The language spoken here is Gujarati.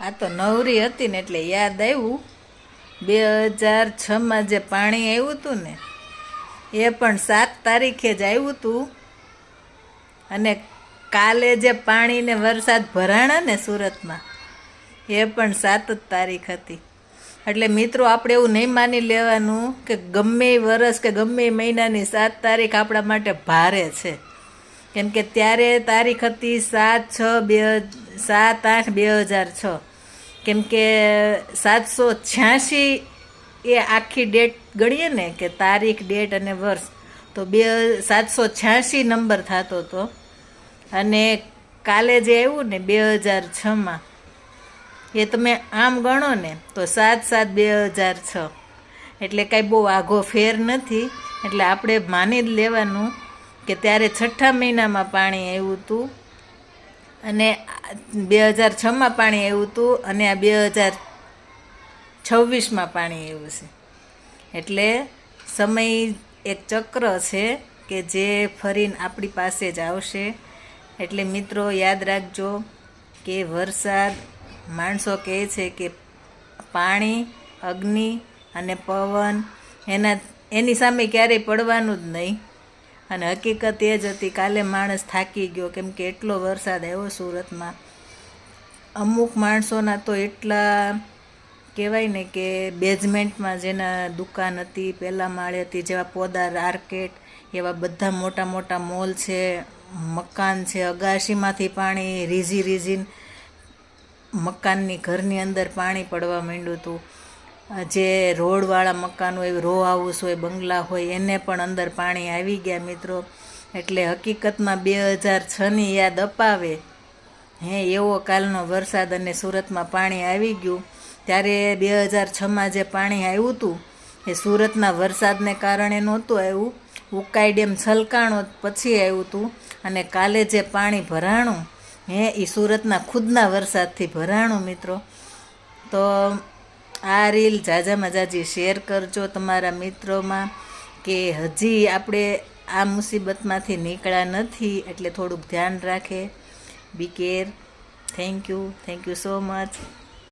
આ તો નવરી હતી ને એટલે યાદ આવ્યું 2006માં જે પાણી આવ્યું હતું ને એ પણ 7 તારીખે જ આવ્યું હતું. અને કાલે જે પાણીને વરસાદ ભરાણા ને સુરતમાં એ પણ 7 જ તારીખ હતી. એટલે મિત્રો આપણે એવું નહીં માની લેવાનું કે ગમે વરસ કે ગમે મહિનાની 7 તારીખ આપણા માટે ભારે છે. કેમ કે ત્યારે તારીખ હતી 7/8/2006. કેમ કે 786 એ આખી ડેટ ગણીએ ને કે તારીખ, ડેટ અને વર્ષ, તો 786 નંબર થતો હતો. અને કાલે જે આવ્યું ને 2006માં એ તમે આમ ગણો ને તો 7/7/2006, એટલે કાંઈ બહુ આઘો ફેર નથી. એટલે આપણે માની જ લેવાનું કે ત્યારે 6ઠા મહિનામાં પાણી આવ્યું હતું અને 2006માં પાણી આવ્યું હતું અને આ 2026માં પાણી આવ્યું છે. એટલે સમય એક ચક્ર છે કે જે ફરીને આપણી પાસે જ આવશે. એટલે મિત્રો યાદ રાખજો કે વરસાદ, માણસો કહે છે કે પાણી, અગ્નિ અને પવન એની સામે ક્યારેય પડવાનું જ નહીં. અને હકીકત એ જ હતી. કાલે માણસ થાકી ગયો કેમ કે એટલો વરસાદ આવ્યો સુરતમાં. અમુક માણસોના તો એટલા કહેવાય ને કે બેઝમેન્ટમાં જેના દુકાન હતી, પહેલા માળે હતી, જેવા પોદાર આર્કેટ, એવા બધા મોટા મોટા મોલ છે, મકાન છે, અગાશીમાંથી પાણી રીઝીને મકાનની ઘરની અંદર પાણી પડવા માંડ્યું હતું. જે રોડવાળા મકાન હોય, રો હાઉસ હોય, બંગલા હોય, એને પણ અંદર પાણી આવી ગયા મિત્રો. એટલે હકીકતમાં 2006ની યાદ અપાવે એવો કાલનો વરસાદ અને સુરતમાં પાણી આવી ગયું. ત્યારે 2006માં જે પાણી આવ્યું હતું એ સુરતના વરસાદને કારણે નહોતું આવ્યું, ઉકાઈ ડેમ છલકાણો પછી આવ્યું હતું. અને કાલે જે પાણી ભરાણું એ સુરતના ખુદના વરસાદથી ભરાણું મિત્રો. તો આ રીલ ઝાઝામાં ઝાઝી શેર કરજો તમારા મિત્રોમાં કે હજી આપણે આ મુસીબતમાંથી નીકળ્યા નથી, એટલે થોડુંક ધ્યાન રાખે. Be care. Thank you so much.